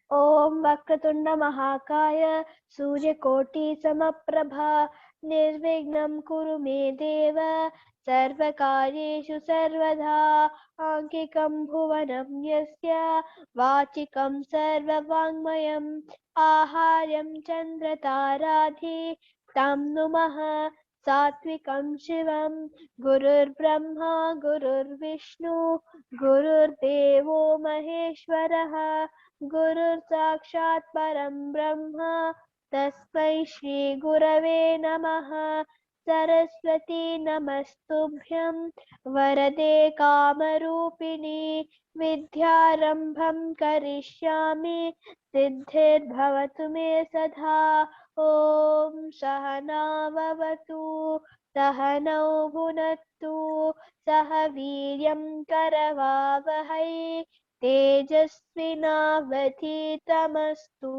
Om Vakratunda Mahakaya Surya-koti Samaprabha Nirvignam Kuru Me Deva Sarvakaryeshu Sarvadha Ankikam Bhuvanam Yasya Vachikam Sarvavangmayam Aharyam Chandra Taradhi Tam Numaha Satvikam Shivam Gurur Brahma Gurur Vishnu Gurur Devo Maheshwaraha Guru Sakshat Param Brahma Tasmai Shri Gurave Namaha Saraswati Namastubhyam Varade Kamarupini Vidyarambham Karishyami Siddhir Bhavatu Me Sadha Om Sahana Vavatu Sahanau Bhunattu Sahaviryam Karavavahai तेजस्विनावधीतमस्तु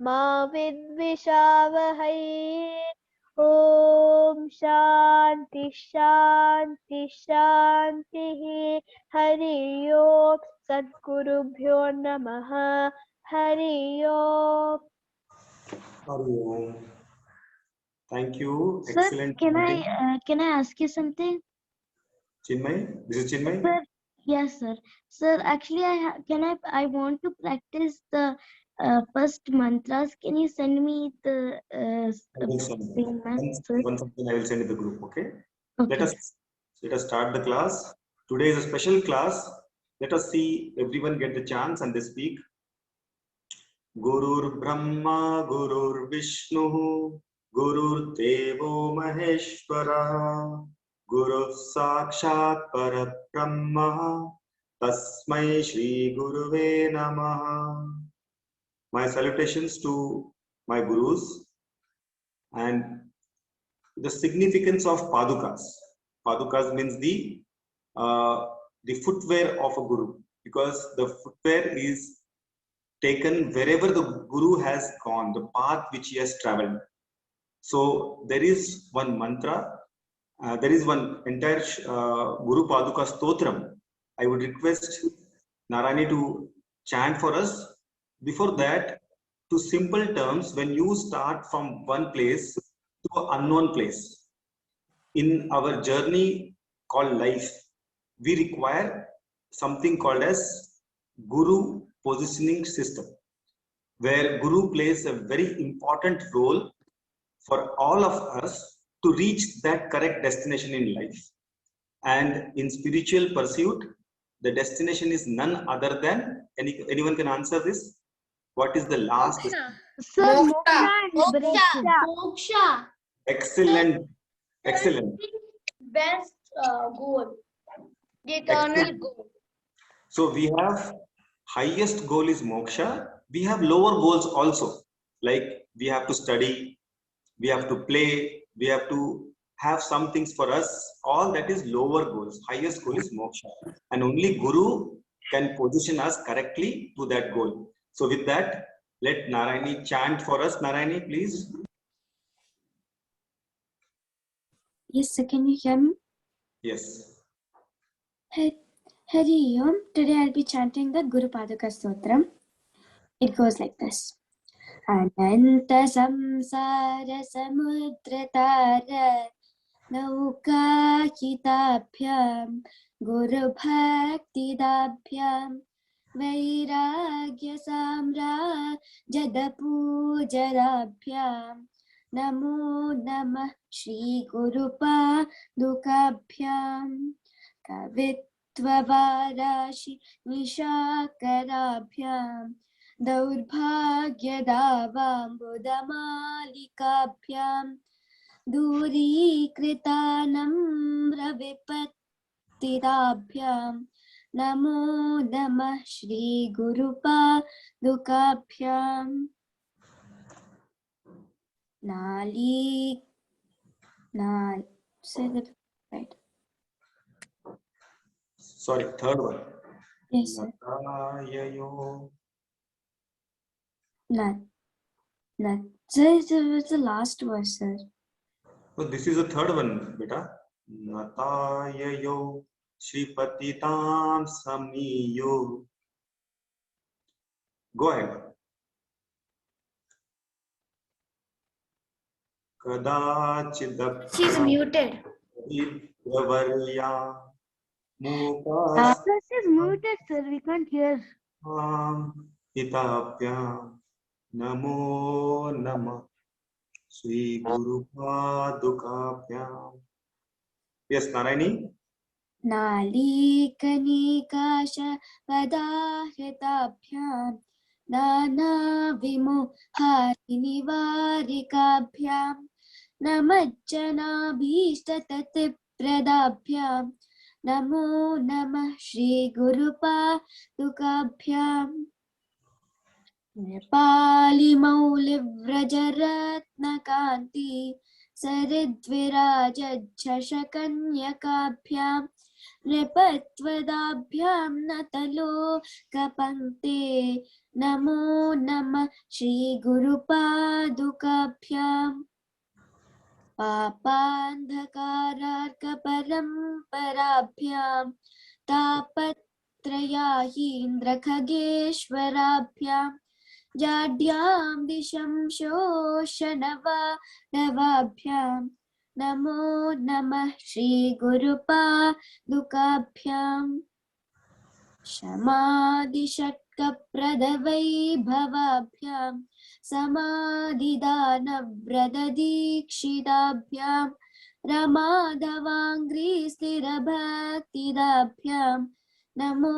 मा विद्विषावहै ॐ शान्ति शान्ति शान्तिः हरि ओम् सद्गुरुभ्यो नमः हरि ओम् Hari Om. Thank you. Sir, Excellent. can I ask you something? Chinmay, this is Chinmay. Sir, yes, sir. Sir, actually, I want to practice the first mantras. Can you send me the I will send you. Once again, I will send you the group. Okay. Okay. Let us start the class. Today is a special class. Let us see everyone get the chance and they speak. Gurur Brahma, Gurur Vishnu, Gurur Devo Maheshwara, Guru Sakshat Parabrahma, Tasmai Shri Guruve Namaha. My salutations to my gurus and the significance of padukas. Padukas means the footwear of a guru, because the footwear is taken wherever the guru has gone, the path which he has traveled. So there is one mantra, there is one entire Guru Paduka Stotram. I would request Narani to chant for us. Before that, to simple terms, when you start from one place to an unknown place, in our journey called life, we require something called as Guru positioning system, where Guru plays a very important role for all of us to reach that correct destination in life. And in spiritual pursuit, the destination is none other than, anyone can answer this? What is the last? Sir, moksha and liberation. Moksha. Excellent. Excellent. Best goal. The eternal goal. So we have highest goal is moksha. We have lower goals also, like we have to study, we have to play, we have to have some things for us. All that is lower goals. Highest goal is moksha, and only Guru can position us correctly to that goal. So with that, let Narayani chant for us. Narayani, please. Yes, sir. Can you hear me? Yes. Hari Om. Today I'll be chanting the Guru Paduka Stotram. It goes like this. Ananta samsara samudratara naukahitabhyam Guru bhaktidabhyam Vairagya samra jadapujarabhyam Namo namah Shri Gurupādukabhyam Kavitvavarashi nishakarabhyam Daurbhagyadavambudamalikabhyam Durikritanam ravipattirabhyam Namo namah Shri Gurupādukabhyam. Say that right. Sorry, third one. Yes, sir. Sir, it was the last verse, sir. So this is the third one, beta. Natayayo Shripatitam Samiyo. Go ahead. She's muted. Vidyavarya Mukas This is muted, sir. We can't hear. Hitapyam Namo Namah Sri Gurupadukapyam. Yes, Narayani. नालीकनिकाश पदाहृताभ्यां नानाविमुहारिनिवारिकाभ्यां नमज्जनाभीष्टततिप्रदाभ्यां नमो नमः श्रीगुरुपादुकाभ्याम् नेपालिमौलिव्रजरत्नकान्ति सरिद्विराजच्छशकन्यकाभ्यां नृपत्वदाभ्यां नतलोकपङ्क्ते नमो नमः श्रीगुरुपादुकाभ्याम् पापान्धकारार्कपरम्पराभ्यां तापत्रयाहीन्द्रखगेश्वराभ्यां जाड्यां दिशं शोषणवाभ्यां नमो नमः श्रीगुरुपादुकाभ्याम् शमादिषट्कप्रदवैभवाभ्यां समाधिदानव्रतदीक्षिताभ्यां रमाधवाङ्घ्रिस्थिरभक्तिदाभ्यां नमो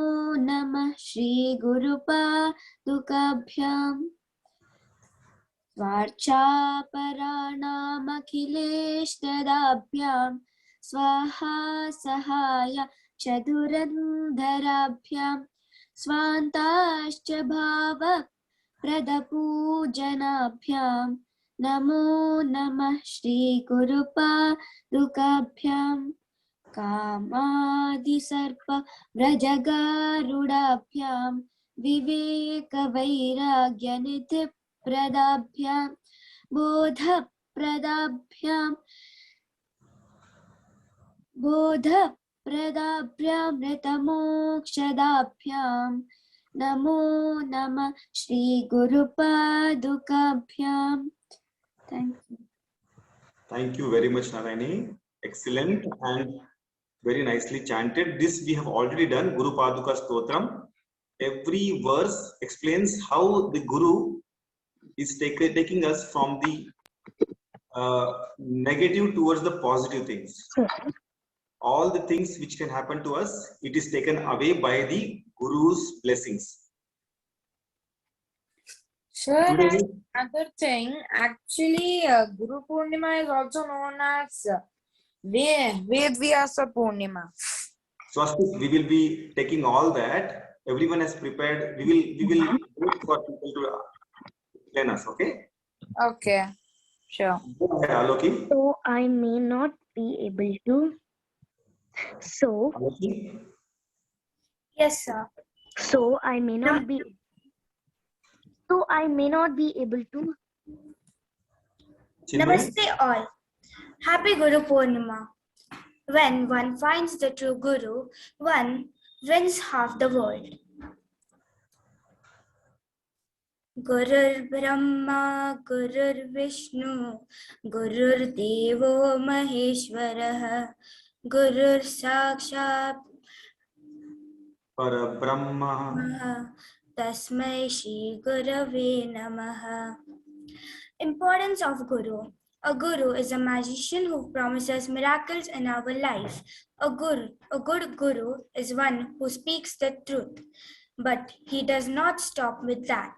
नमः श्रीगुरुपादुकाभ्याम् स्वार्चापराणामखिलेष्टदाभ्यां स्वाहा सहाय चतुरन्धराभ्यां स्वान्ताश्च भावप्रदपूजनाभ्यां नमो नमः श्रीगुरुपादुकाभ्याम् कामादिसर्पव्रजगारुडाभ्यां विवेकवैराग्यनिधिप्रदाभ्यां बोधप्रदाभ्यां मृतमोक्षदाभ्यां नमो नमः श्रीगुरुपादुकाभ्याम्. Thank you. Thank you very much, Narayani. Excellent and very nicely chanted. This we have already done, Guru Paduka Stotram. Every verse explains how the Guru is taking us from the negative towards the positive things. All the things which can happen to us, it is taken away by the Guru's blessings. Sure, another thing, actually, Gurupoornima is also known as Vedvyasa Purnima. Swastik, we will be taking all that. Everyone has prepared. We will wait for people to explain us. Okay. Okay, sure. Go ahead, Aloki. So I may not be able to. So Aloki. Yes, sir. so I may not be. So I may not be able to. Chinmay? Namaste all. Happy Gurupoornima. When one finds the true Guru, one wins half the world. Gurur Brahma, Gurur Vishnu, Gurur Devo Maheshwaraha, Gurur Sakshat Parabrahma. Tasmai Shri Gurave Namaha. Importance of Guru. A Guru is a magician who promises miracles in our life. A good Guru is one who speaks the truth, but he does not stop with that.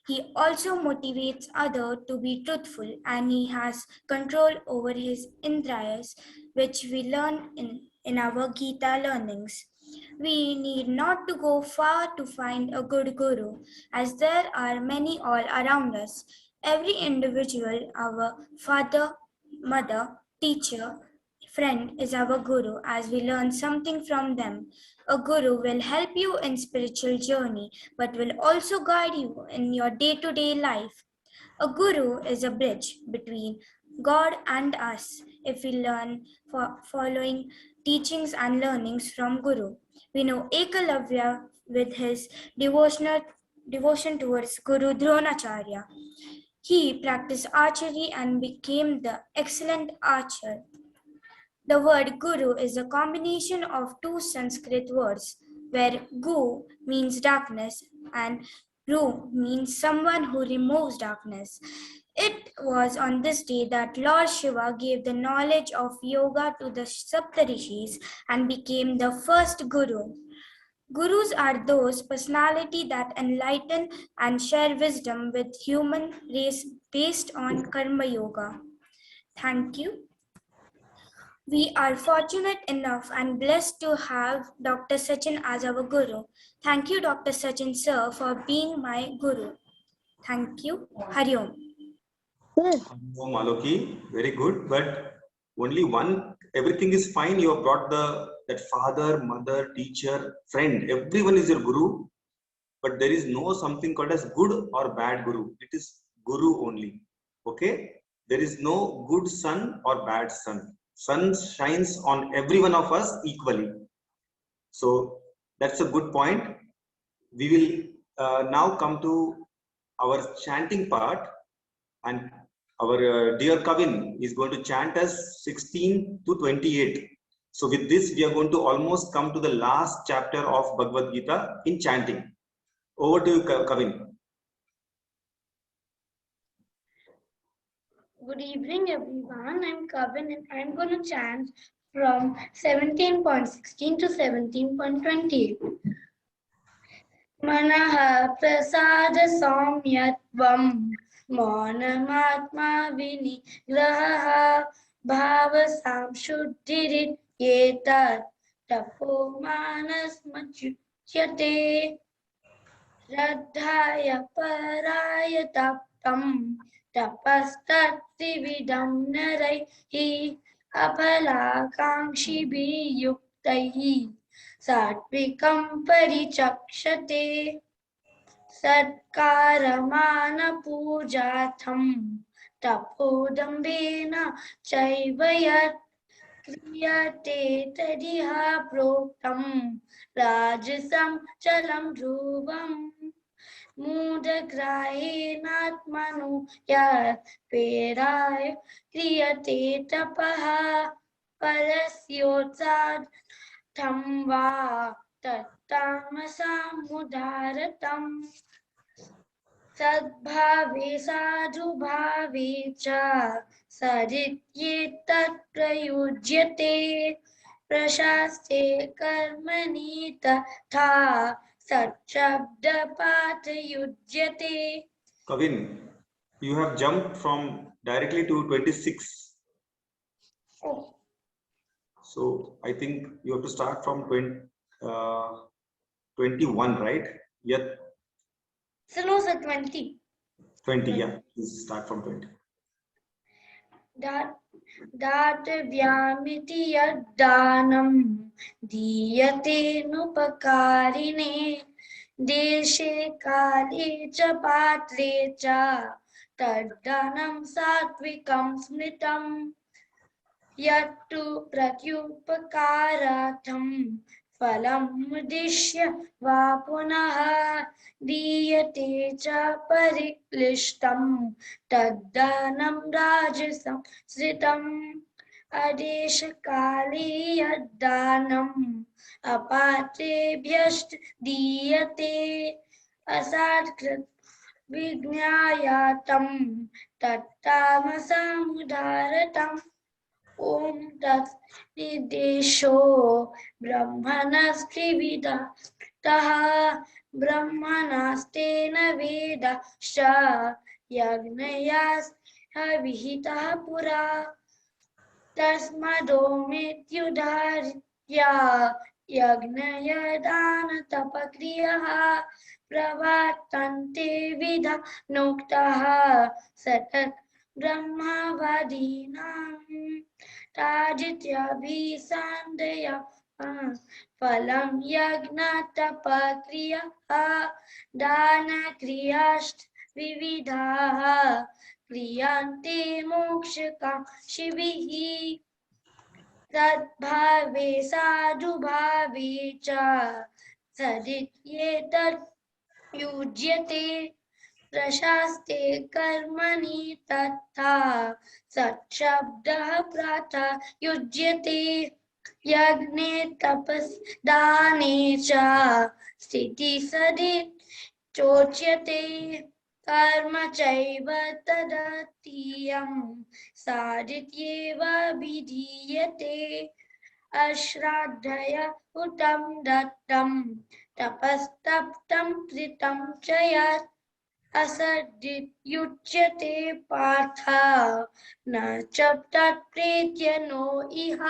He also motivates others to be truthful, and he has control over his indriyas, which we learn in our Gita learnings. We need not to go far to find a good Guru, as there are many all around us. Every individual, our father, mother, teacher, friend is our Guru, as we learn something from them. A Guru will help you in spiritual journey, but will also guide you in your day-to-day life. A Guru is a bridge between God and us. If we learn following teachings and learnings from Guru, we know Ekalavya with his devotion towards Guru Dronacharya. He practiced archery and became the excellent archer. The word Guru is a combination of two Sanskrit words, where Gu means darkness and Ru means someone who removes darkness. It was on this day that Lord Shiva gave the knowledge of yoga to the Saptarishis and became the first Guru. Gurus are those personalities that enlighten and share wisdom with human race based on Karma Yoga. Thank you. We are fortunate enough and blessed to have Dr. Sachin as our Guru. Thank you, Dr. Sachin sir, for being my Guru. Thank you. Hari Om. Oh, Maloki, very good. But only one, everything is fine. You have brought that father, mother, teacher, friend. Everyone is your Guru. But there is no something called as good or bad Guru. It is Guru only. Okay? There is no good son or bad son. Sun shines on every one of us equally. So that's a good point. We will now come to our chanting part, and our dear Kavin is going to chant us 16 to 28. So with this, we are going to almost come to the last chapter of Bhagavad Gita in chanting. Over to you, Kavin. Good evening, everyone. I'm Kavin and I'm going to chant from 17.16 to 17.20. Manaha prasada samyatvam maunamatma vinigraha bhava samshuddhirit yetat tapo manas machyate Radhaya paraya taptam tapastatividam naraihi apalakamshi biyuktaihi satvikam parichakshate satkaramana pujatham tapodambena chaivayat kriyate tadiha proktam rajasam chalam dhruvam Mudagrahenatmanu yat peraya kriyate tapaha parasyotsad tamva tattamasam mudaratam sadbhave sadhubhave cha sadityetat prayujyate prashaste karmani tatha Sachabda Patayujyate. Kavin, you have jumped from directly to 26. Oh. So I think you have to start from 21, right? Yet. So no, sir, 20. 20, yeah. Please start from 20. Dat vyamiti yaddanam diyate nupakarine deshe kale cha patre cha taddanam satvikam smritam yattu pratyupakaratham phalam uddishya va punaha diyate cha pariklishtam taddanam rajasam sritam adeshakali yaddanam apatrebhyast diyate asadkrit vignayatam tattamasamudaratam Om Tat Nidesho Brahmanaskrivida Taha Brahmanastena Veda Sha Yagnayas Havihita Pura Tasmado Mityudharya Yagnaya Dana Tapakriyaha Pravatante Vidha Nuktaha Satat Brahmavadinam Tajitya Visandaya Phalam Yagna Tapakriya Dana Kriyast Vividha Kriyante Mokshaka Shivihi Tadbhave Sadhubhave Cha Sadityetat Yujyate प्रशास्ते कर्मणि तथा सच्छब्दः प्रातः युज्यते यज्ञे तपस्दाने च स्थितिसदि चोच्यते कर्म चैव तदतीयं साधित्येव विधीयते अश्राद्धय हुतं दत्तं तपस्तप्तं प्रीतं च यत् असद्युच्यते पार्थ न च तत्प्रीत्य नो इह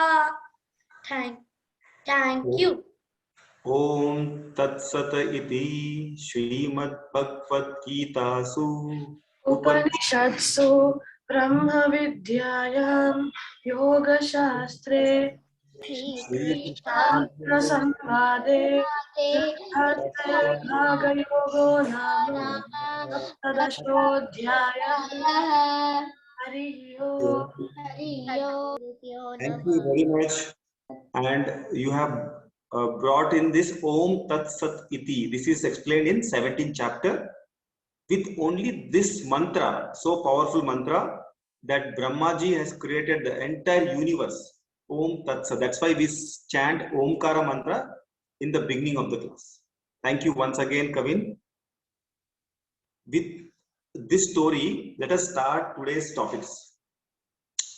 Thank you. Om Tat Sat Iti Srimad Bhagavad Gitasu उपनिषत्सु ब्रह्मविद्यायां योगशास्त्रे शास्त्रसंवादे भागयोगो नाम सप्तदशोऽध्यायः हरिः ओम् Thank you very much. And you have brought in this Om Tat Sat Iti. This is explained in 17th chapter. With only this mantra, so powerful mantra, that Brahmaji has created the entire universe. Om Tat Sat. That's why we chant Omkara mantra in the beginning of the class. Thank you once again, Kavin. With this story, let us start today's topics.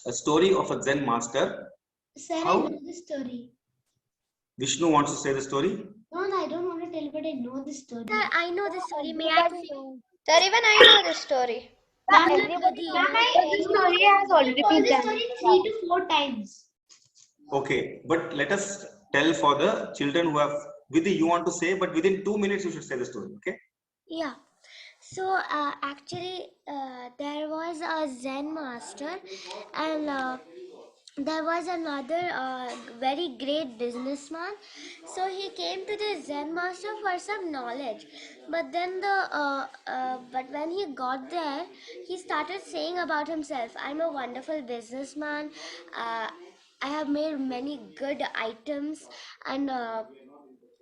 A story of a Zen master. Sir, How? I know the story. Vishnu wants to say the story. No, I don't want to tell, but I know the story. Sir, I know the story. May I say? Sir, even I know this story. Everybody The story has already been done. Story 3 to 4 times. Okay, but let us tell for the children who have. Vidhi, you want to say, but within 2 minutes you should say the story. Okay. Yeah. So actually, there was a Zen master, and there was another very great businessman. So he came to the Zen master for some knowledge, but then but when he got there, he started saying about himself, "I'm a wonderful businessman. I have made many good items, and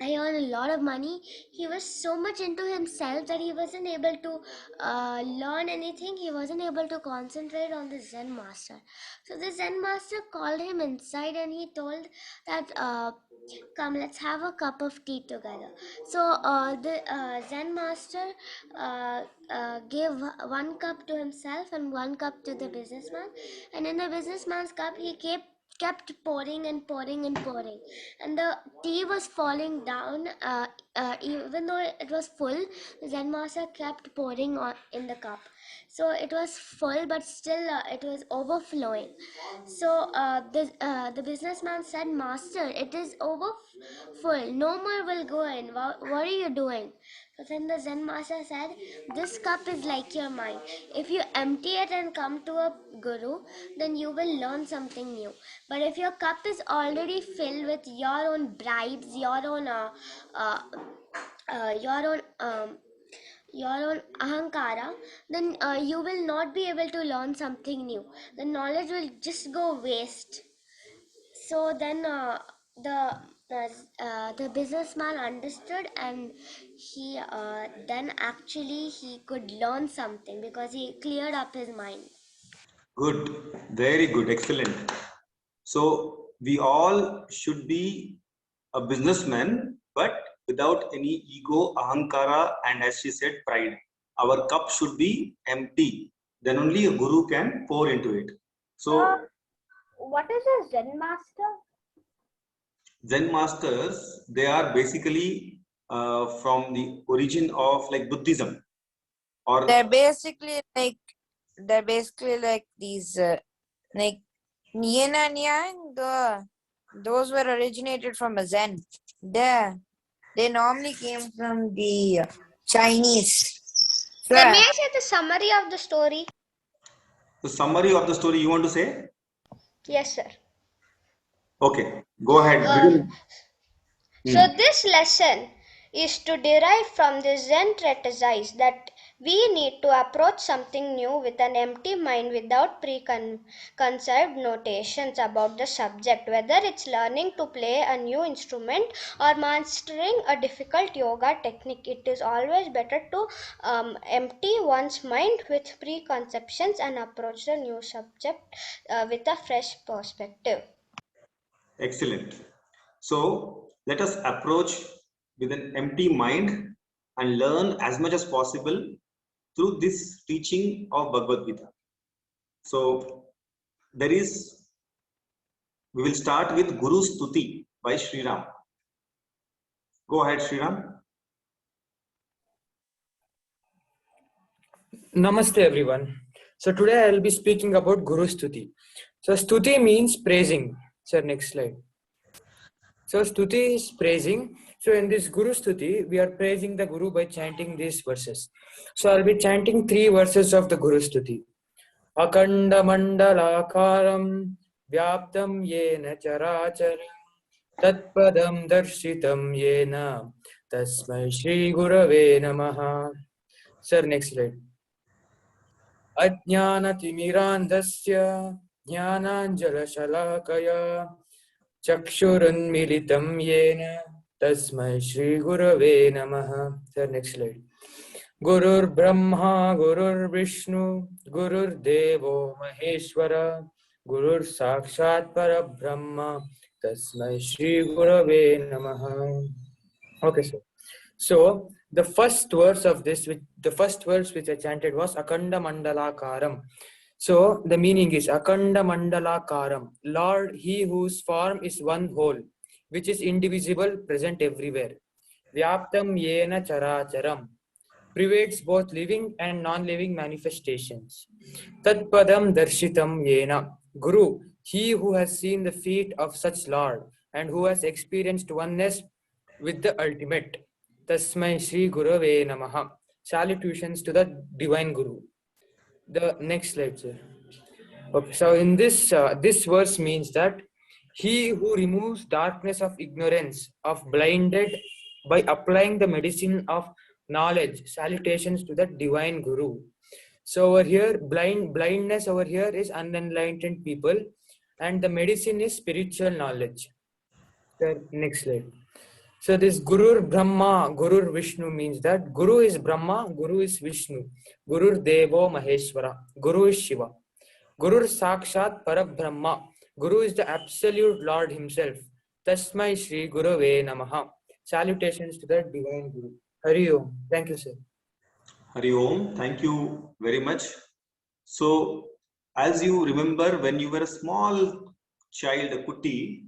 I earn a lot of money." He was so much into himself that he wasn't able to learn anything. He wasn't able to concentrate on the Zen master. So the Zen master called him inside and he told that, "Come, let's have a cup of tea together." So the Zen master gave one cup to himself and one cup to the businessman. And in the businessman's cup, he kept pouring and pouring and pouring, and the tea was falling down. Even though it was full, the Zen master kept pouring in the cup, so it was full, but still it was overflowing. So the businessman said, "Master, it is over full, no more will go in. What are you doing?" So then the Zen master said, "This cup is like your mind. If you empty it and come to a guru, then you will learn something new. But if your cup is already filled with your own bribes, your own ahankara, then you will not be able to learn something new. The knowledge will just go waste." So then the businessman understood, and he then actually he could learn something because he cleared up his mind. Good, very good, excellent. So we all should be a businessman, but without any ego, ahankara, and as she said, pride. Our cup should be empty. Then only a guru can pour into it. So What is a Zen master? Zen masters, they are basically from the origin of like Buddhism, or They're basically like these like yin and yang. Those were originated from a Zen. They normally came from the Chinese. Sir, may I say the summary of the story? the summary of the story you want to say? Yes, sir. Okay, go ahead. So this lesson is to derive from the Zen treatise that We need to approach something new with an empty mind without preconceived notions about the subject, whether it's learning to play a new instrument or mastering a difficult yoga technique. It is always better to empty one's mind with preconceptions and approach the new subject with a fresh perspective. Excellent. So let us approach with an empty mind and learn as much as possible through this teaching of Bhagavad Gita. So we will start with Gurustuti by Sri Ram. Go ahead, Sri Ram. Namaste everyone. So today I will be speaking about Gurustuti. So Stuti means praising. Sir, next slide. So Stuti is praising. So in this Gurustuti, we are praising the Guru by chanting these verses. So I'll be chanting 3 verses of the Gurustuti. Akanda mandalakaram vyaptam yena characharam tatpadam darshitam yena tasmai Shri Gurave namaha. Sir, next slide. अज्ञानतिमिरान्धस्य ज्ञानाञ्जलशलाकया चक्षुरुन्मीलितं येन तस्मै श्रीगुरवे नमः. Sir, next slide. गुरुर्ब्रह्मा गुरुर्विष्णु गुरुर्देवो महेश्वरा गुरुर्साक्षात् परब्रह्म तस्मै श्रीगुरवे नमः. Okay, sir. So the first verse which I chanted was Akanda Mandalakaram. So the meaning is Akanda Mandalakaram, Lord, He whose form is one whole, which is indivisible, present everywhere. Vyaptam Yena Characharam, pervades both living and non-living manifestations. Tatpadam Darshitam Yena, Guru, he who has seen the feet of such Lord and who has experienced oneness with the ultimate. Tasmai Shri Gurave Namaha. Salutations to the Divine Guru. The next slide, sir. Okay, so in this verse means that he who removes darkness of ignorance, of blinded by applying the medicine of knowledge. Salutations to the Divine Guru. So over here, blindness over here is unenlightened people, and the medicine is spiritual knowledge. Sir, next slide. So this Gurur Brahma, Gurur Vishnu means that Guru is Brahma, Guru is Vishnu, Gurur Devo Maheshwara, Guru is Shiva, Gurur Sakshat Parabrahma, Guru is the absolute Lord himself. Tasmai Shri Gurave Namaha. Salutations to the Divine Guru. Hari Om. Thank you, sir. Hari Om. Thank you very much. So as you remember, when you were a small child, a kuti,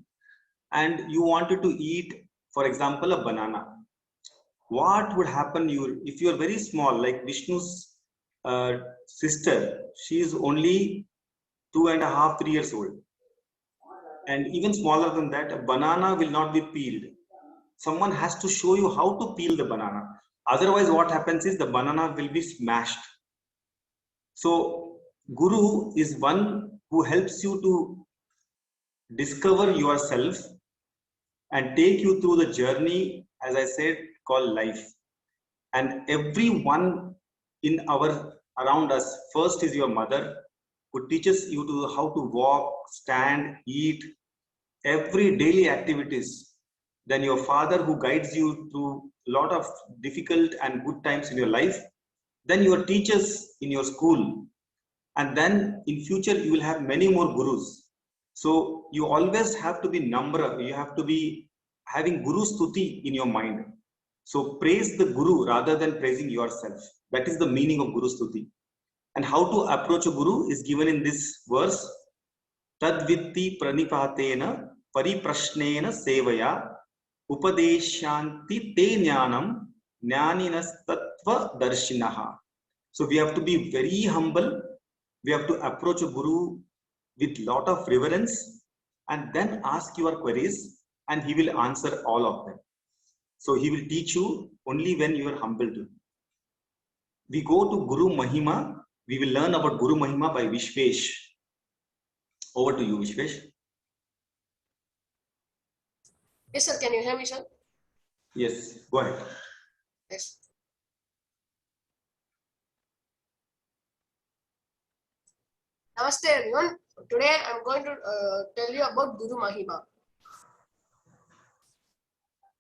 and you wanted to eat, for example, a banana, what would happen if you are very small, like Vishnu's sister? She is only 2.5, 3 years old, and even smaller than that, a banana will not be peeled. Someone has to show you how to peel the banana. Otherwise, what happens is the banana will be smashed. So Guru is one who helps you to discover yourself and take you through the journey, as I said, called life. And everyone around us, first is your mother, who teaches you how to walk, stand, eat, every daily activities. Then your father, who guides you through a lot of difficult and good times in your life. Then your teachers in your school. And then in future, you will have many more gurus. So you always have to be you have to be having Guru Stuti in your mind. So praise the Guru rather than praising yourself. That is the meaning of Guru Stuti. And how to approach a Guru is given in this verse. Tadvitti pranipatena pariprashnena sevaya upadeshanti te jnanam jnaninas tattva darshinaha. So we have to be very humble. We have to approach a Guru with lot of reverence and then ask your queries, and he will answer all of them. So he will teach you only when you are humble to him. We go to Gurumahima. We will learn about Gurumahima by Vishvesh. Over to you, Vishvesh. Yes, sir. Can you hear me, sir? Yes, go ahead. Yes. Namaste everyone. Today I am going to tell you about Gurumahima.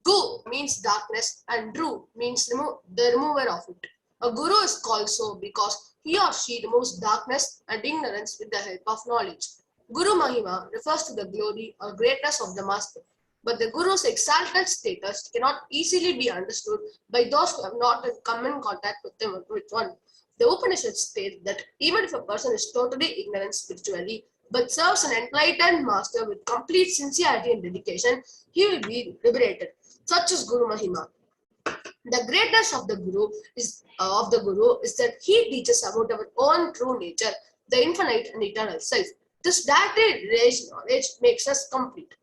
Gu means darkness and Dru means the remover of it. A guru is called so because he or she removes darkness and ignorance with the help of knowledge. Guru Mahima refers to the glory or greatness of the master. But the guru's exalted status cannot easily be understood by those who have not come in contact with one. The Upanishads state that even if a person is totally ignorant spiritually, but serves an enlightened master with complete sincerity and dedication, he will be liberated. Such is Guru Mahima. The greatness of the Guru is that he teaches about our own true nature, the infinite and eternal self. This directly raised knowledge makes us complete.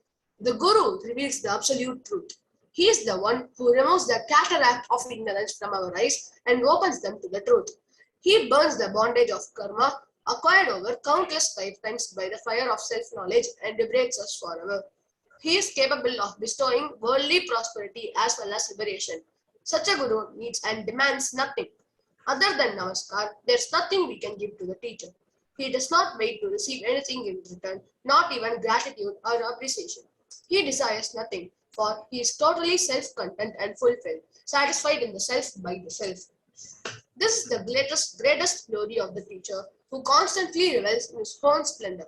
The Guru reveals the absolute truth. He is the one who removes the cataract of ignorance from our eyes and opens them to the truth. He burns the bondage of karma acquired over countless lifetimes by the fire of self-knowledge and liberates us forever. He is capable of bestowing worldly prosperity as well as liberation. Such a guru needs and demands nothing. Other than namaskar, there is nothing we can give to the teacher. He does not wait to receive anything in return, not even gratitude or appreciation. He desires nothing, for he is totally self-content and fulfilled, satisfied in the self by the self. This is the greatest glory of the teacher, who constantly revels in his own splendor.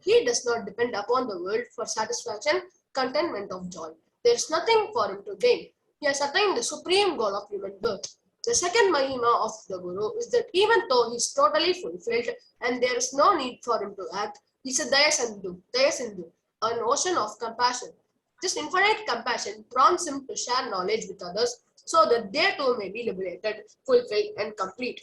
He does not depend upon the world for satisfaction, contentment of joy. There is nothing for him to gain. He has attained the supreme goal of human birth. The second Mahima of the Guru is that even though he is totally fulfilled and there is no need for him to act, he is a Dayasindhu, an ocean of compassion. This infinite compassion prompts him to share knowledge with others so that they too may be liberated, fulfilled, and complete.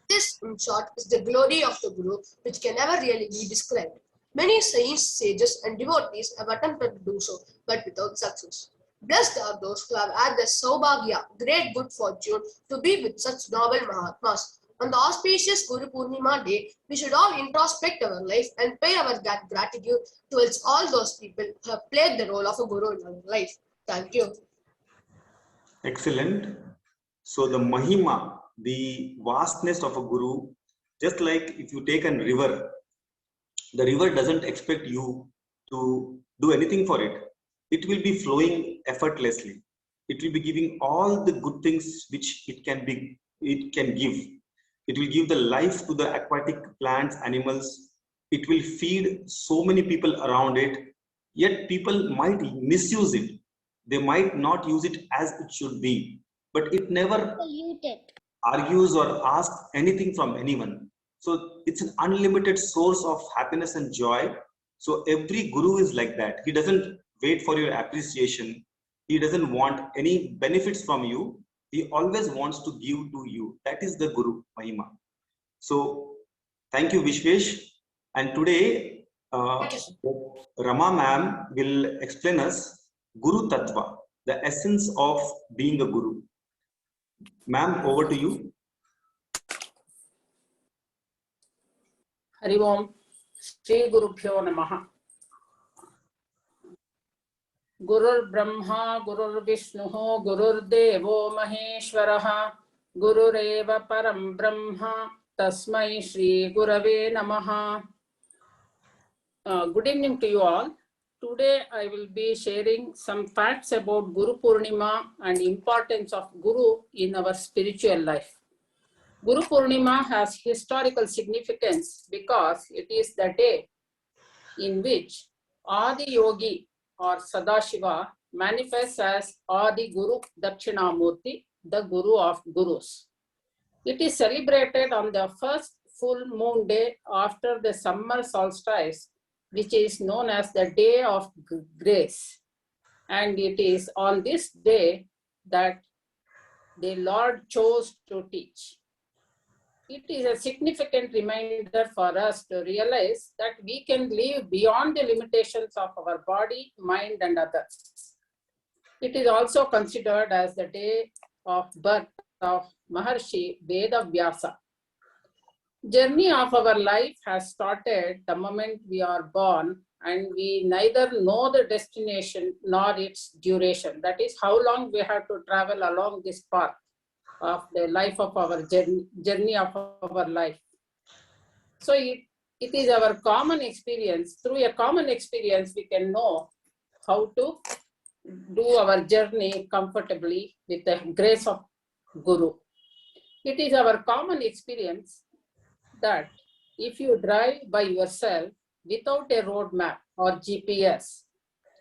This, in short, is the glory of the Guru, which can never really be described. Many saints, sages, and devotees have attempted to do so, but without success. Blessed are those who have had the Saubhagya, great good fortune, to be with such noble Mahatmas. On the auspicious Gurupoornima day, we should all introspect our life and pay our gratitude towards all those people who have played the role of a Guru in our life. Thank you. Excellent. So the Mahima, the vastness of a Guru, just like if you take a river, the river doesn't expect you to do anything for it. It will be flowing effortlessly. It will be giving all the good things which it can give. It will give the life to the aquatic plants, animals. It will feed so many people around it. Yet people might misuse it. They might not use it as it should be. But it never argues or asks anything from anyone. So it's an unlimited source of happiness and joy. So every Guru is like that. He doesn't wait for your appreciation. He doesn't want any benefits from you. He always wants to give to you. That is the Guru Mahima. So thank you, Vishwesh. And today, Rama ma'am will explain us Guru Tattva, the essence of being a Guru. Ma'am, over to you. Hari Om, Shri Gurubhyo Namaha. Gurur Brahma, Gurur Vishnu, Gurur Devo Maheshwaraha, Gurureva Param Brahma, Tasmai Shri Gurave Namaha. Good evening to you all. Today I will be sharing some facts about Gurupoornima and importance of Guru in our spiritual life. Gurupoornima has historical significance because it is the day in which Adi Yogi or Sadashiva manifests as Adi Gurudakshina Murti, the Guru of Gurus. It is celebrated on the first full moon day after the summer solstice, which is known as the Day of Grace. And it is on this day that the Lord chose to teach. It is a significant reminder for us to realize that we can live beyond the limitations of our body, mind, and others. It is also considered as the day of birth of Maharshi Vedavyasa. Journey of our life has started the moment we are born, and we neither know the destination nor its duration. That is how long we have to travel along this path of the life of our journey of our life. So it is our common experience. Through a common experience, we can know how to do our journey comfortably with the grace of Guru. It is our common experience that if you drive by yourself without a road map or GPS,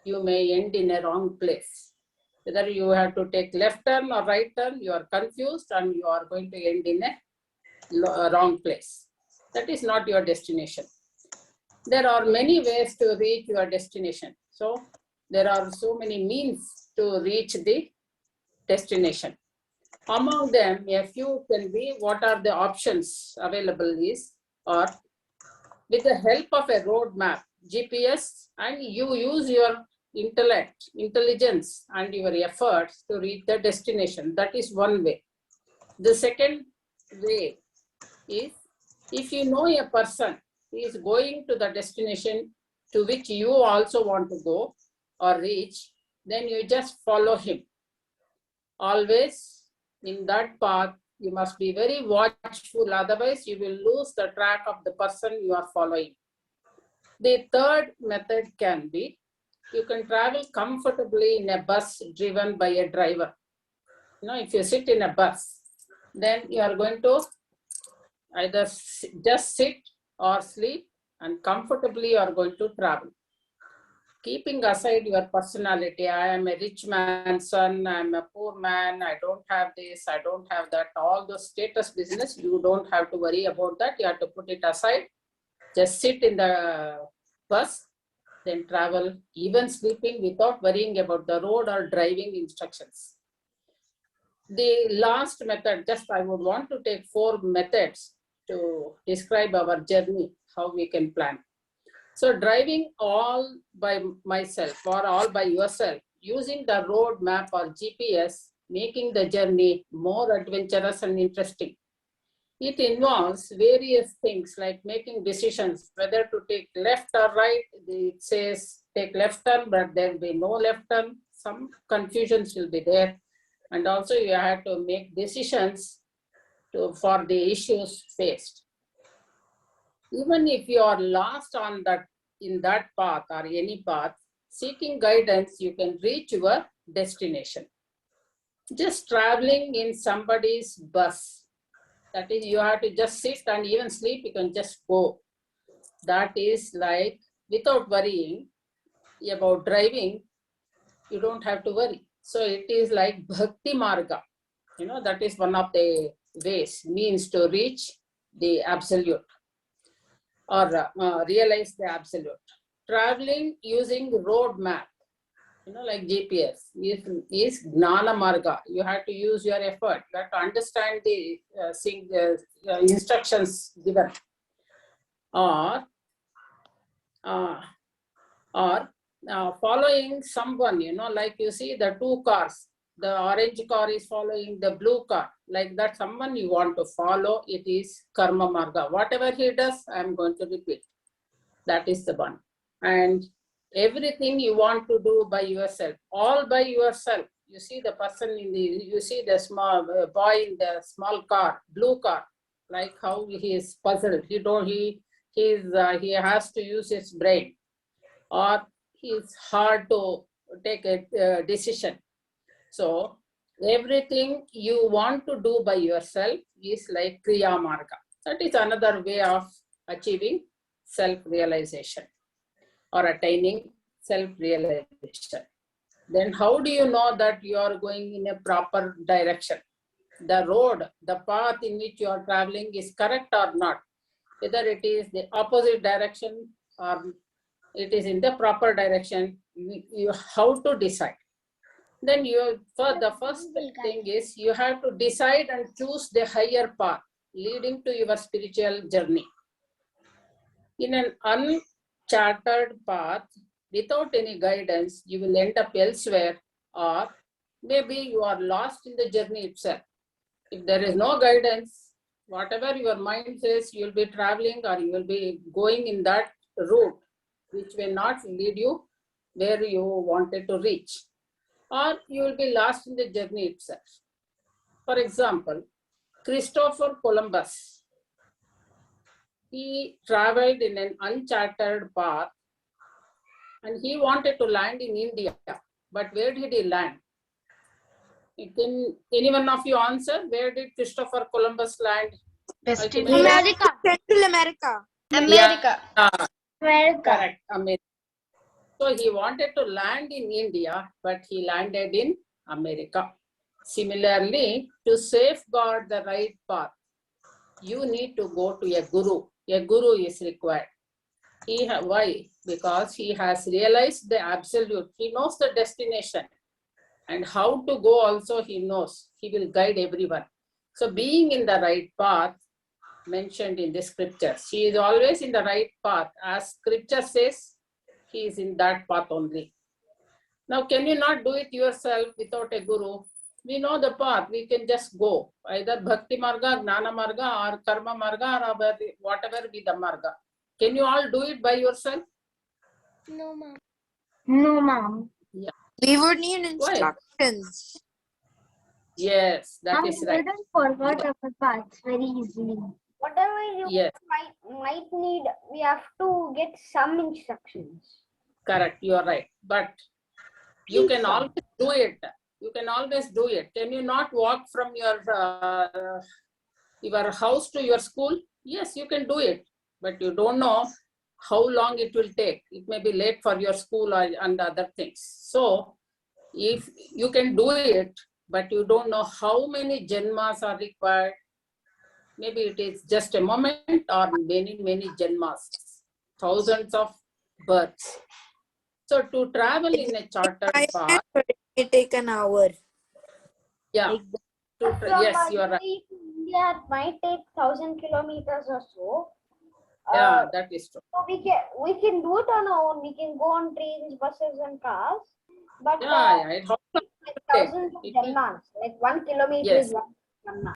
you may end in a wrong place. Whether you have to take left turn or right turn, you are confused and you are going to end in a wrong place. That is not your destination. There are many ways to reach your destination. So there are so many means to reach the destination. Among them, a few can be what are the options available is, or with the help of a road map, GPS, and you use your intellect, intelligence, and your efforts to reach the destination. That is one way. The second way is, if you know a person is going to the destination to which you also want to go or reach, then you just follow him. Always in that path, you must be very watchful, otherwise you will lose the track of the person you are following. The third method can be, you can travel comfortably in a bus driven by a driver. You know, if you sit in a bus, then you are going to either just sit or sleep, and comfortably you are going to travel. Keeping aside your personality, I am a rich man's son, I am a poor man, I don't have this, I don't have that, all those status business, you don't have to worry about that. You have to put it aside. Just sit in the bus, then travel, even sleeping without worrying about the road or driving instructions. The last method, just I would want to take 4 methods to describe our journey, how we can plan. So driving all by myself or all by yourself, using the road map or GPS, making the journey more adventurous and interesting. It involves various things like making decisions, whether to take left or right. It says take left turn, but there will be no left turn. Some confusions will be there. And also you have to make decisions for the issues faced. Even if you are lost on that, in that path or any path, seeking guidance, you can reach your destination. Just traveling in somebody's bus, that is, you have to just sit and even sleep, you can just go. That is like, without worrying about driving, you don't have to worry. So it is like Bhakti Marga. You know, that is one of the ways, means to reach the absolute or realize the absolute. Traveling using road map, you know, like GPS, is Gnana Marga. You have to use your effort. You have to understand the instructions given. Or following someone, you know, like you see the 2 cars, the orange car is following the blue car, like that someone you want to follow, it is Karma Marga. Whatever he does, I am going to repeat. That is the one. And everything you want to do by yourself, all by yourself. You see the person in the, you see the small boy in the small car, blue car, like how he is puzzled. He has to use his brain, or it's hard to take a decision. So everything you want to do by yourself is like Kriya Marga. That is another way of achieving self-realization or attaining self-realization. Then how do you know that you are going in a proper direction? The road, the path in which you are traveling is correct or not. Whether it is the opposite direction or it is in the proper direction, you how to decide. Then the first thing is you have to decide and choose the higher path leading to your spiritual journey. In an uncharted path, without any guidance, you will end up elsewhere, or maybe you are lost in the journey itself. If there is no guidance, whatever your mind says, you will be traveling or you will be going in that route, which will not lead you where you wanted to reach, or you will be lost in the journey itself. For example, Christopher Columbus he traveled in an uncharted path and he wanted to land in India. But where did he land? Can any one of you answer? Where did Christopher Columbus land? Ultimately? America. Central America. America. Yeah, America. correct. America. So he wanted to land in India, but he landed in America. Similarly, to safeguard the right path, you need to go to a guru. A guru is required. Why? Because he has realized the absolute. He knows the destination and how to go also he knows. He will guide everyone. So being in the right path mentioned in the scriptures. He is always in the right path. As scripture says, he is in that path only. Now, can you not do it yourself without a guru? We know the path. We can just go. Either Bhakti Marga, Gnana Marga, or Karma Marga, or whatever be the Marga. Can you all do it by yourself? No, ma'am. No, ma'am. Yeah. We would need instructions. Yes, that is right. We forgot our paths very easily. Whatever you Yes, might need, we have to get some instructions. correct. You are right. But you can always do it. You can always do it. Can you not walk from your house to your school? Yes, you can do it. But you don't know how long it will take. It may be late for your school and other things. So if you can do it, but you don't know how many janmas are required, maybe it is just a moment or many, many janmas, thousands of births. So to travel in a chartered path, It may take an hour. yeah. Yes, you are right. India it might take 1,000 kilometers or so. Yeah, that is true. So we can do it on our own. We can go on trains, buses, and cars. But Yeah, it thousands of janmas, like 1 kilometer Yes. is 1 janma.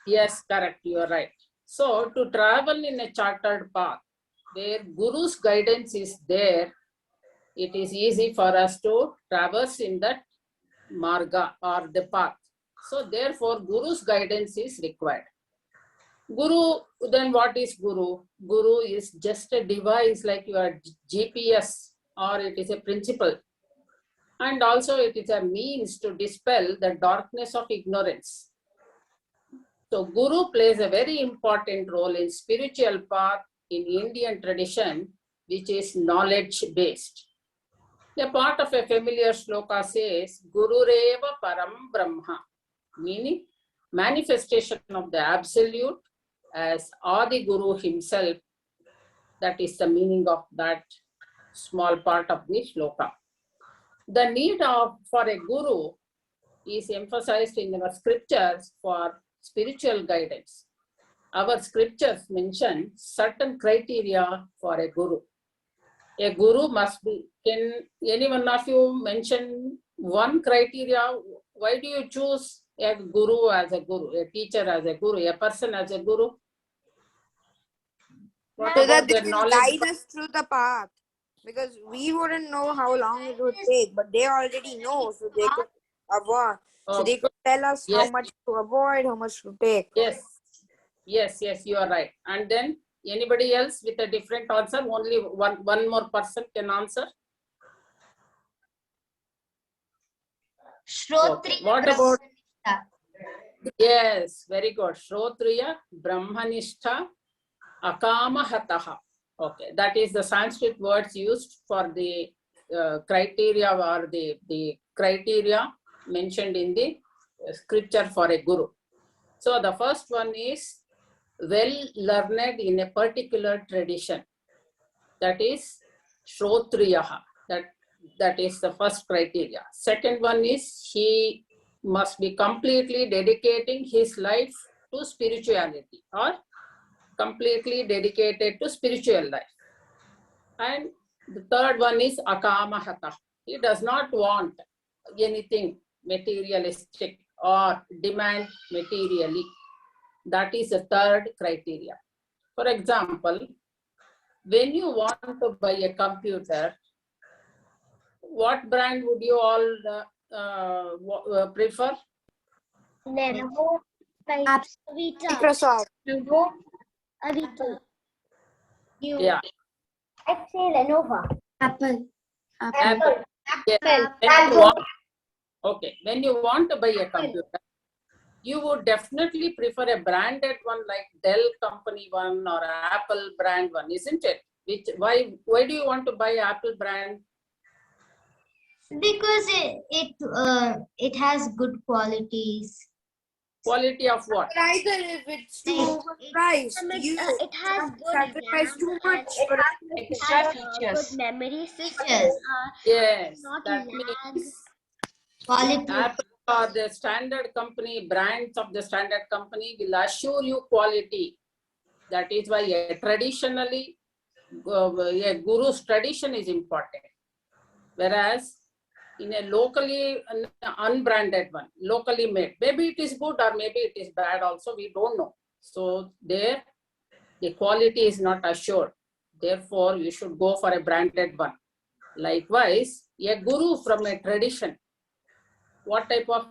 Yes, correct. You are right. So to travel in a chartered path where Guru's guidance is there, it is easy for us to traverse in that marga or the path. So therefore, Guru's guidance is required. Guru, then what is Guru? Guru is just a device like your GPS, or it is a principle. And also it is a means to dispel the darkness of ignorance. So Guru plays a very important role in spiritual path in Indian tradition, which is knowledge-based. A part of a familiar shloka says, Gurureva Param Brahma, meaning manifestation of the absolute as Adi Guru himself. That is the meaning of that small part of the shloka. The need for a guru is emphasized in our scriptures for spiritual guidance. Our scriptures mention certain criteria for a guru. A guru must be, can any one of you mention one criteria? Why do you choose a guru as a guru, a teacher as a guru, a person as a guru? What So that about they their can knowledge? guide us through the path. Because we wouldn't know how long it would take, but they already know, so they could avoid. So they could tell us how much to avoid, how much to take. Yes, you are right. And then anybody else with a different answer? Only one more person can answer. Shrotriya. What about? Yes, very good. Shrotriya, Brahmanishtha, Akamahataha. Okay, that is the Sanskrit words used for the criteria or the criteria mentioned in the scripture for a guru. So the first one is well learned in a particular tradition. That is Shrotriyaha. That is the first criteria. Second one is he must be completely dedicating his life to spirituality or completely dedicated to spiritual life. And the third one is Akamahata. He does not want anything materialistic or demand materially. That is the third criteria. For example, when you want to buy a computer, what brand would you all prefer? Lenovo, Microsoft. Avito. Yeah, I'd say Lenovo. Apple. Apple. Yes. When you want to buy a computer, you would definitely prefer a branded one like Dell company one or Apple brand one, isn't it? Why do you want to buy Apple brand? Because it has good qualities. Quality of what? Either if it's too overpriced, It has good sacrifice RAM too much and for extra features. Good memory system. Yes, Not that lag. means Quality. Apple or the standard company, brands of the standard company will assure you quality. That is why traditionally, a guru's tradition is important. Whereas in a locally unbranded one, locally made, maybe it is good or maybe it is bad also, we don't know. So there, the quality is not assured. Therefore, you should go for a branded one. Likewise, a guru from a tradition. What type of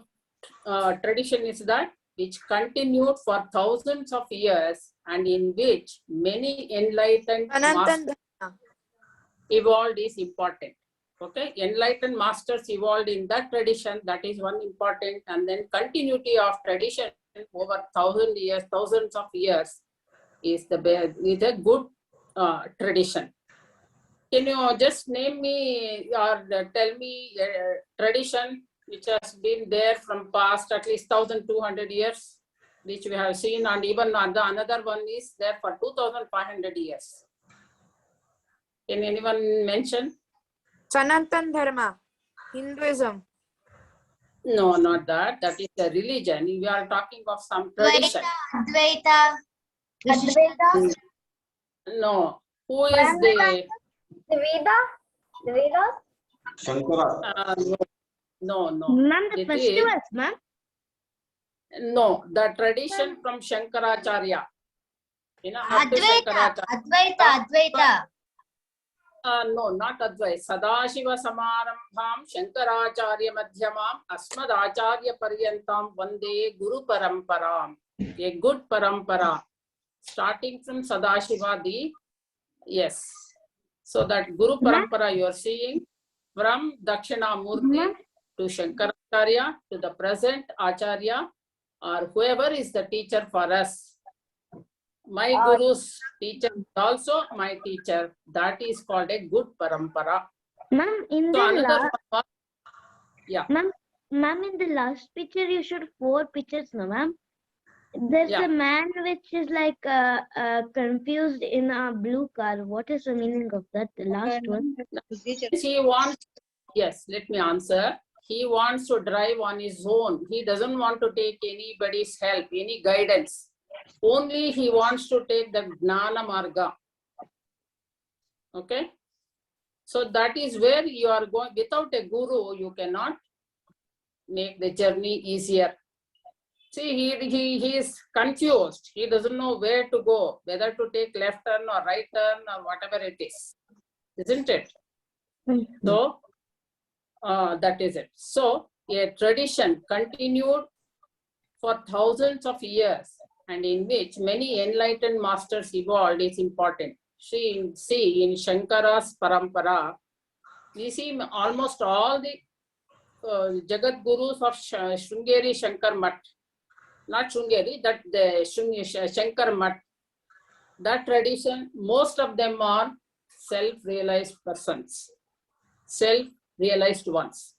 tradition is that? Which continued for thousands of years and in which many enlightened masters evolved is important. Okay, enlightened masters evolved in that tradition, that is one important, and then continuity of tradition over thousands of years is a good tradition. Can you just name me or tell me a tradition which has been there from past at least 1200 years, which we have seen, and even another one is there for 2500 years. Can anyone mention? Sanatan Dharma, Hinduism. No, not that. That is a religion. We are talking of some tradition. Advaita. No. Who is the Veda? Shankara. No. Ma'am, the It festivals, ma'am. No, the tradition from Shankaracharya. After Shankaracharya. Advaita. No, not Advaita. Sadashiva Samarambham Shankaracharya Madhyamam Asmadacharya Paryantam Vande Guruparampara. A good parampara. Starting from Sadashiva, yes. So that Guruparampara you are seeing from Dakshinamurti to Shankaracharya to the present Acharya or whoever is the teacher for us. My guru's teacher is also my teacher. That is called a good parampara. Ma'am, in the last picture you showed 4 pictures, no, ma'am? There's a man which is like confused in a blue car. What is the meaning of that? The last one. He wants, yes, let me answer. He wants to drive on his own. He doesn't want to take anybody's help, any guidance. Only he wants to take the Gnana Marga. Okay? So that is where you are going. Without a guru, you cannot make the journey easier. See, he is confused. He doesn't know where to go, whether to take left turn or right turn or whatever it is. Isn't it? So, that is it. So, a tradition continued for thousands of years and in which many enlightened masters evolved is important. See, in Shankara's parampara, we see almost all the Jagat Gurus of Shrungeri Shankar Mat. Not Shrungeri, that the Shankar Mat. That tradition, most of them are self-realized persons, self-realized ones.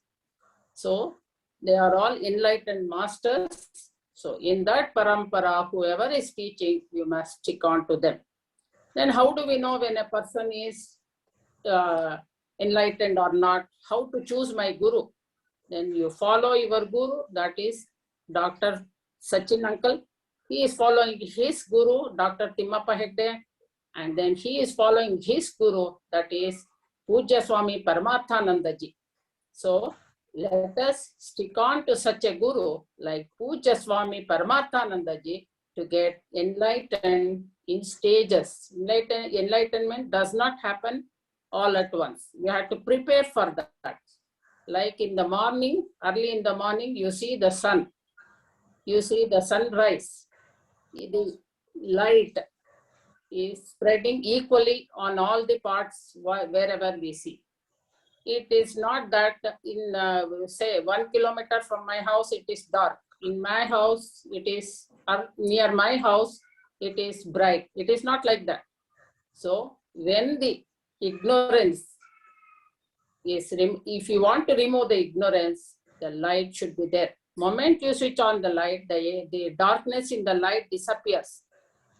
So, they are all enlightened masters. So, in that parampara, whoever is teaching, you must stick on to them. Then how do we know when a person is enlightened or not? How to choose my guru? Then you follow your guru, that is Dr. Sachin uncle. He is following his guru, Dr. Timmappa Hegde, and then he is following his guru, that is Pujya Swami Paramarthanandaji. So let us stick on to such a guru like Pujya Swami Paramarthanandaji to get enlightened in stages. Enlightenment does not happen all at once. You have to prepare for that. Like in the morning, early in the morning, you see the sun. You see the sunrise, the light, is spreading equally on all the parts wherever we see. It is not that in say 1 kilometer from my house it is dark. In my house it is, near my house it is bright. It is not like that. So when the ignorance is, if you want to remove the ignorance, the light should be there. Moment you switch on the light, the darkness in the light disappears.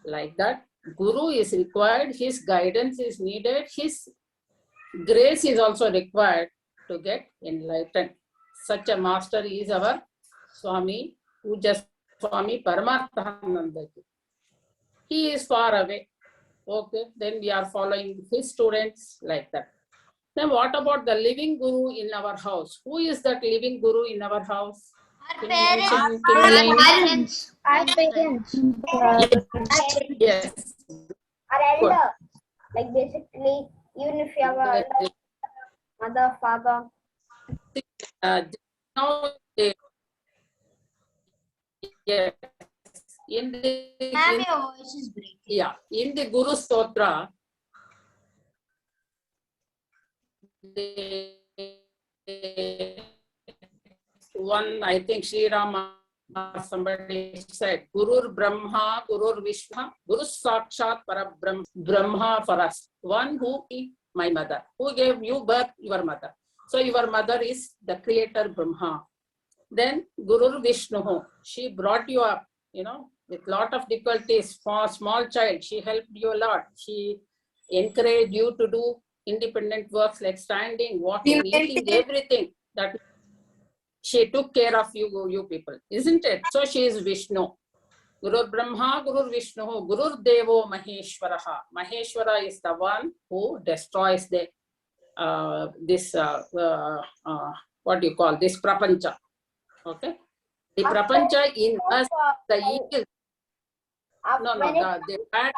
Like that, Guru is required, his guidance is needed, his grace is also required to get enlightened. Such a master is our Swami, Puja Swami Paramathananda. He is far away. Okay, then we are following his students like that. Then what about the living Guru in our house? Who is that living Guru in our house? Our Can you parents. Our parents. Yes. Our elder. Like basically, even if you have a mother, father. Now, yes, in the Ma'am, your voice is breaking. yeah, in the Guru Stotra, one, I think Sri Rama, somebody said, Gurur Brahma, Gurur Vishnu, Guru Sakshat Para Brahma for us. One who is my mother, who gave you birth, your mother. So your mother is the creator Brahma. Then Guru Vishnu, she brought you up, with lot of difficulties. For a small child, she helped you a lot. She encouraged you to do independent works like standing, walking, eating, everything. That she took care of you people, isn't it? So she is Vishnu. Guru Brahma, Guru Vishnu, Guru Devo Maheshwaraha. Maheshwara is the one who destroys the what do you call this prapancha? Okay, the prapancha in us, the evil. The bad.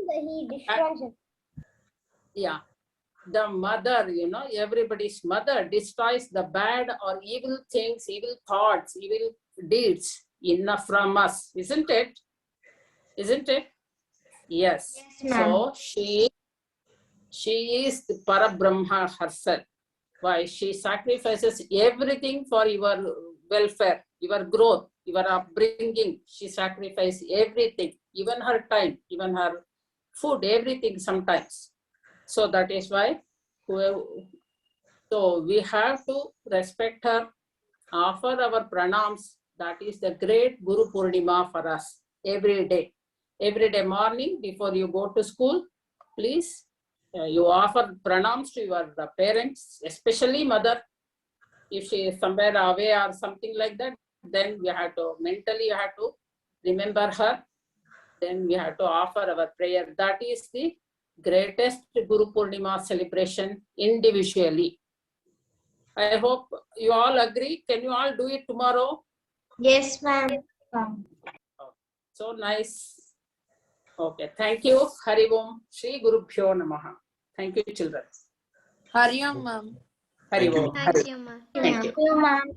He destroys it. Yeah, the mother, everybody's mother destroys the bad or evil things, evil thoughts, evil deeds from us, isn't it? Isn't it? Yes. So she is the Parabrahma herself. Why? She sacrifices everything for your welfare, your growth, your upbringing. She sacrifices everything, even her time, even her food, everything sometimes. So that is why, so we have to respect her, offer our pranams. That is the great Gurupoornima for us every day. Every day morning before you go to school, please, you offer pranams to your parents, especially mother. If she is somewhere away or something like that, then we have to mentally remember her. Then we have to offer our prayer. That is the greatest Gurupoornima celebration individually. I hope you all agree. Can you all do it tomorrow? Yes, ma'am. So nice. Okay, thank you. Hari Om. Shri Gurubhyo Namaha. Thank you, children. Hari Om, ma'am. Hari Om. Thank you, ma'am. Thank you.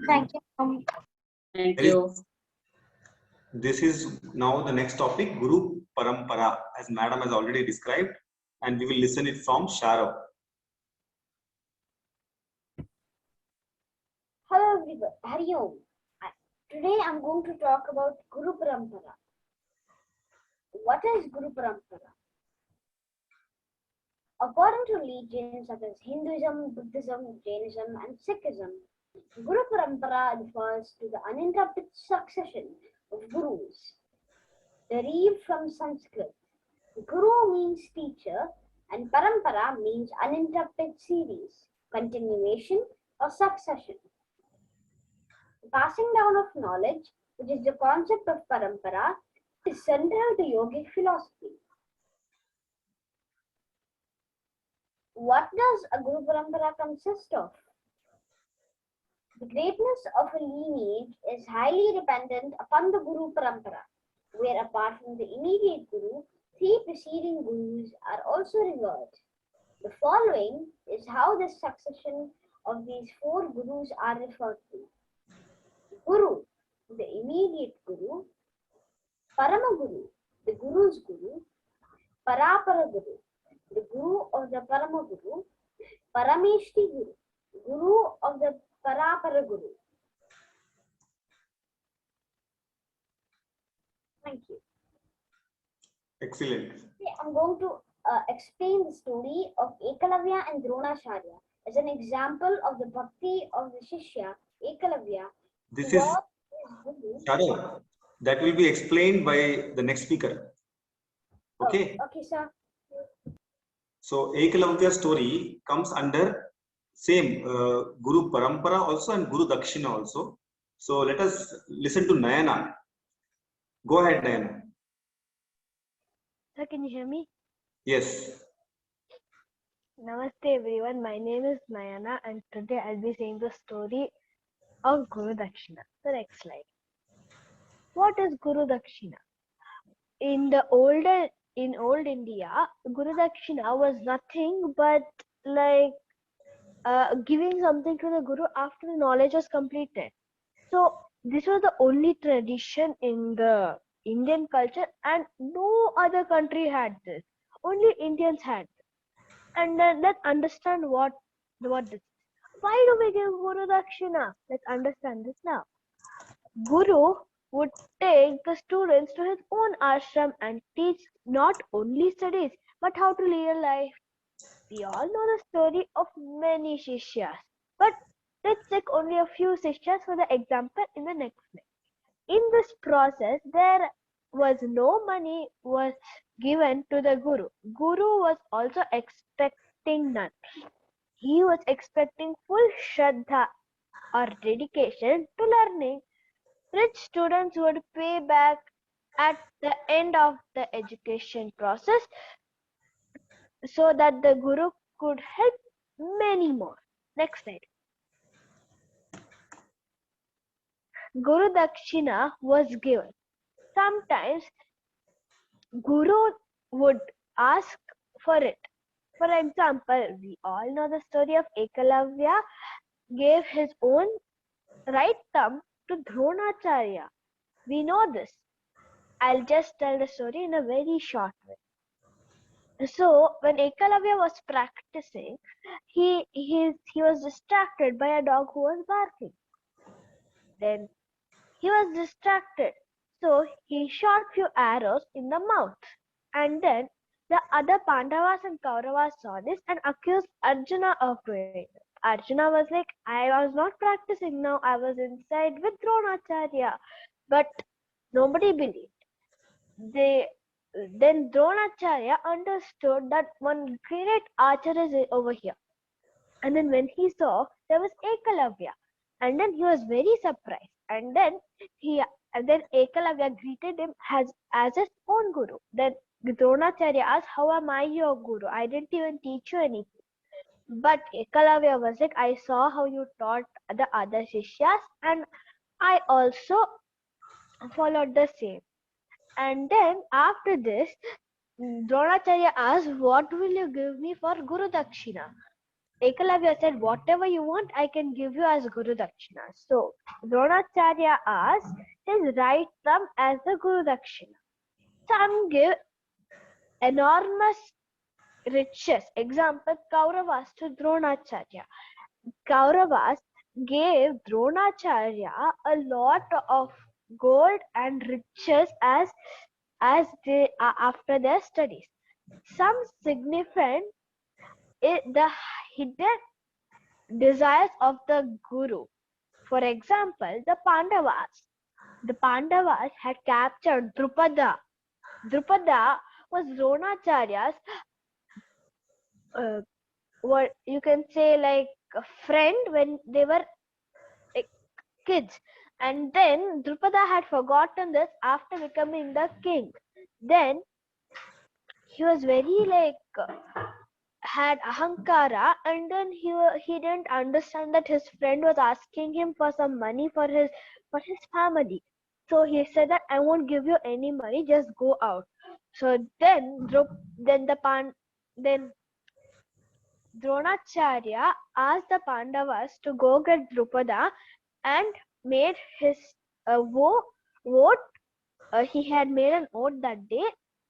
Thank you. Thank you. This is now the next topic, Guruparampara, as Madam has already described, and we will listen it from Sharav. Hello everyone, Hari Om. Today I'm going to talk about Guruparampara. What is Guruparampara? According to religions such as Hinduism, Buddhism, Jainism, and Sikhism, Guruparampara refers to the uninterrupted succession of gurus. Derived from Sanskrit, Guru means teacher and Parampara means uninterrupted series, continuation, or succession. The passing down of knowledge, which is the concept of Parampara, is central to yogic philosophy. What does a Guru Parampara consist of? The greatness of a lineage is highly dependent upon the Guru Parampara, where apart from the immediate Guru, 3 preceding Gurus are also revered. The following is how the succession of these 4 Gurus are referred to. Guru, the immediate Guru. Paramaguru, the Guru's Guru. Parapara Guru, the Guru of the Parama Guru, Parameshti Guru, Guru of the Parapara Guru. Thank you. Excellent. I'm going to explain the story of Ekalavya and Dronacharya as an example of the bhakti of the Shishya, Ekalavya. This is Shadow. That will be explained by the next speaker. Okay. Okay, sir. So Ekalavya story comes under same Guruparampara also and Gurudakshina also. So let us listen to Nayana. Go ahead, Nayana. Sir, can you hear me? Yes. Namaste everyone, my name is Nayana and today I'll be saying the story of Gurudakshina. The next slide. What is Gurudakshina? In old India, Gurudakshina was nothing but like giving something to the Guru after the knowledge was completed. So this was the only tradition in the Indian culture and no other country had this. Only Indians had this. And then let's understand what this is. Why do we give Guru Dakshina? Let's understand this now. Guru would take the students to his own ashram and teach not only studies but how to lead a life. We all know the story of many Shishyas, but let's take only a few Shishyas for the example in the next slide. In this process, there was no money was given to the Guru. Guru was also expecting none. He was expecting full Shraddha or dedication to learning. Rich students would pay back at the end of the education process so that the Guru could help many more. Next slide. Guru Dakshina was given. Sometimes Guru would ask for it. For example, we all know the story of Ekalavya gave his own right thumb to Dronacharya. We know this. I'll just tell the story in a very short way. So, when Ekalavya was practicing, he was distracted by a dog who was barking. Then he was distracted, so he shot few arrows in the mouth. And then the other Pandavas and Kauravas saw this and accused Arjuna of doing it. Arjuna was like, I was not practicing now, I was inside with Dronacharya. But nobody believed. Then Dronacharya understood that one great archer is over here. And then when he saw, there was Ekalavya. And then he was very surprised. And then Ekalavya greeted him as his own Guru. Then Dronacharya asked, how am I your Guru? I didn't even teach you anything. But Ekalavya was like, I saw how you taught the other Shishyas and I also followed the same. And then after this, Dronacharya asked, what will you give me for Guru Dakshina? Ekalavya said, whatever you want, I can give you as Guru Dakshina. So Dronacharya asked his right thumb as the Guru Dakshina. Some give enormous riches. Example, Kauravas to Dronacharya. Kauravas gave Dronacharya a lot of gold and riches as they after their studies. Some significant the hidden desires of the Guru. For example, the Pandavas. The Pandavas had captured Drupada. Drupada was Dronacharya's what you can say like a friend when they were like, kids. And then Drupada had forgotten this after becoming the king. Then he was very like had ahankara, and then he didn't understand that his friend was asking him for some money for his family. So he said that I won't give you any money, just go out. So then Dronacharya asked the Pandavas to go get Drupada and made his vote. He had made an oath that day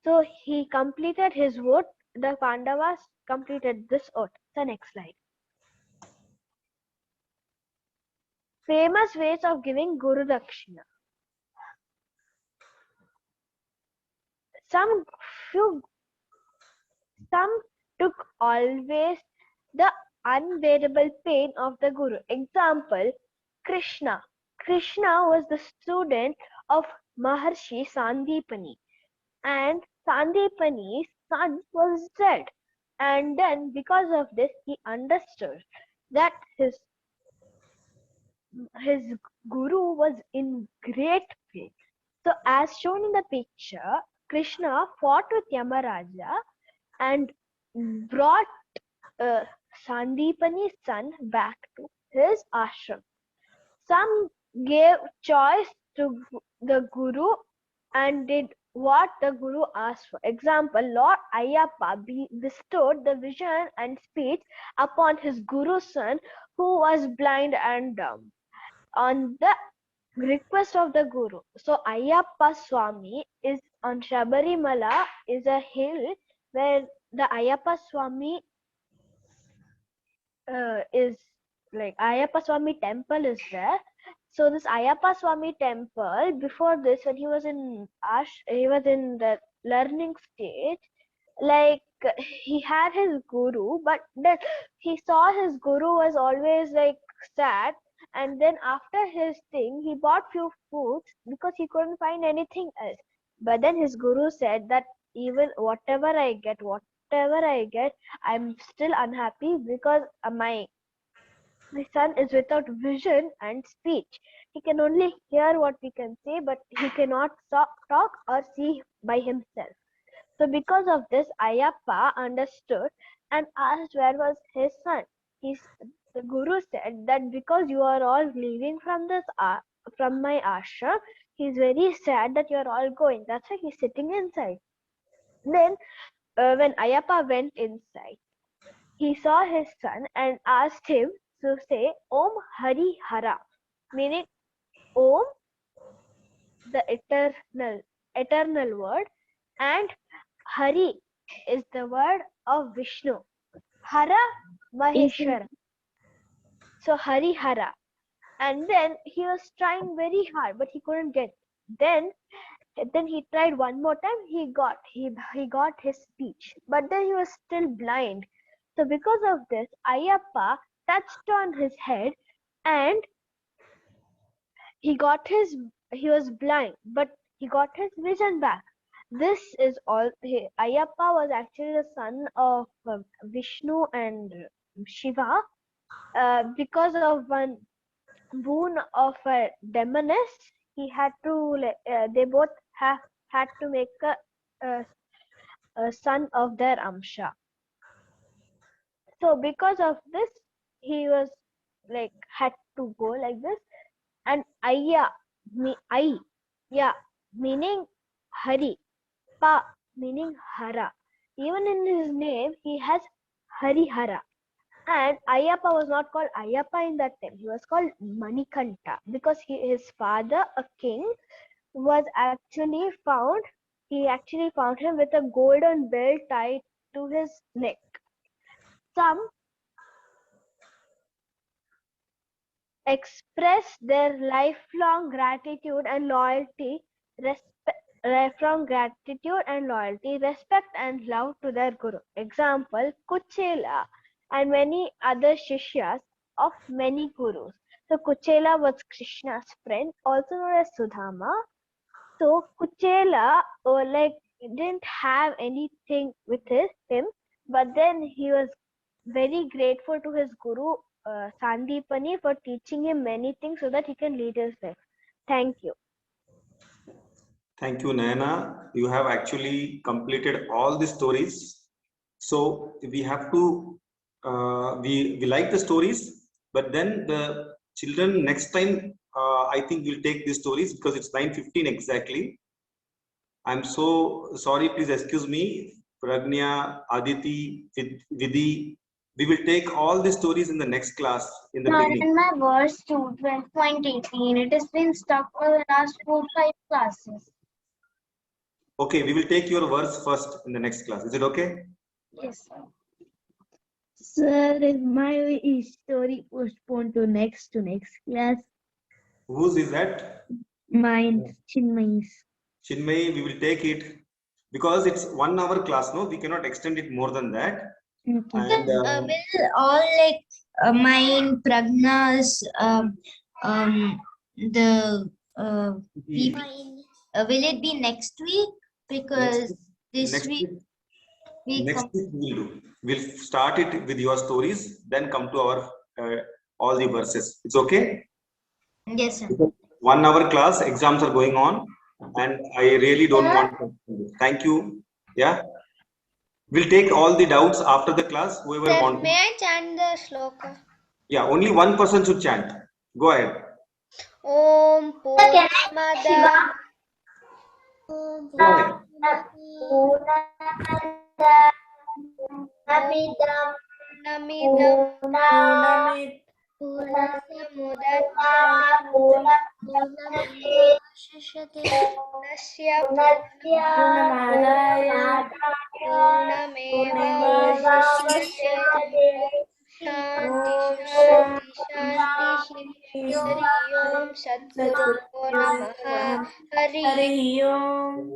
So he completed his vote. The Pandavas completed this oath. The next slide. Famous ways of giving Gurudakshina. Some few Some took always the unbearable pain of the Guru. Example, Krishna. Krishna was the student of Maharshi Sandipani, and Sandipani's son was dead. And then because of this he understood that his guru was in great pain. So as shown in the picture, Krishna fought with Yamaraja and brought Sandipani's son back to his ashram. Some gave choice to the Guru and did what the Guru asked for. Example, Lord Ayyappa bestowed the vision and speech upon his Guru's son who was blind and dumb on the request of the Guru. So Ayyappa Swami is on Shabarimala, is a hill where the Ayyappa Swami is like Ayyappa Swami temple is there. So this Ayyappa Swami temple, before this, when he was in the learning stage, like he had his guru, but then he saw his guru was always like sad, and then after his thing he bought few foods because he couldn't find anything else. But then his guru said that even whatever I get, I'm still unhappy because my son is without vision and speech. He can only hear what we can say, but he cannot talk or see by himself. So because of this, Ayyappa understood and asked where was his son. The Guru said that because you are all leaving from my ashram, he's very sad that you are all going. That's why he's sitting inside. Then when Ayyappa went inside, he saw his son and asked him to say Om Hari Hara, meaning Om, the eternal word, and Hari is the word of Vishnu. Hara, Maheshwara. So Hari Hara. And then he was trying very hard, but he couldn't get. Then he tried one more time. He got his speech, but then he was still blind. So because of this, Ayyappa touched on his head, and he was blind, but he got his vision back. This is all. Ayyappa was actually the son of Vishnu and Shiva. Because of one boon of a demoness, he had to. They both had to make a son of their Amsha. So because of this, he was had to go like this. And Ayya, meaning Hari, Pa meaning Hara. Even in his name, he has Hari Hara. And Ayyappa was not called Ayyappa in that time. He was called Manikanta because his father, a king, was actually found. He actually found him with a golden belt tied to his neck. Some express their lifelong gratitude and loyalty, respect and love to their Guru. Example, Kuchela and many other Shishyas of many Gurus. So Kuchela was Krishna's friend, also known as Sudama. So Kuchela didn't have anything with him, but then he was very grateful to his Guru Sandipani for teaching him many things so that he can lead his life. Thank you. Thank you, Nayana. You have actually completed all the stories. So we have to, we like the stories, but then the children next time, I think we'll take these stories because it's 9:15 exactly. I'm so sorry, please excuse me. Pragnya, Aditi, Vidhi, we will take all the stories in the next class in the beginning. In my verse 2.18, it has been stuck for the last 4-5 classes. Okay, we will take your verse first in the next class. Is it okay? Yes. Sir, is my story postponed to next class? Whose is that? Mine, Chinmay's. Chinmay, we will take it because it's 1 hour class. No, we cannot extend it more than that. Okay. And Will all like mine, Pragna's, the people, will it be next week? Because this week we next week we'll do. We'll start it with your stories, then come to our all the verses. It's okay? Yes, sir. 1 hour class, exams are going on, and I really don't want to. Thank you. Yeah. We'll take all the doubts after the class, whoever Sir, wants. may I chant the shloka? Yeah, only one person should chant. Go ahead. Om Purnamada Go ahead. Namidam Purnamevashishyate Nasya Purnamevashishyate Shanti Shanti Shanti Hari Om Satguru Namaha Hari Om.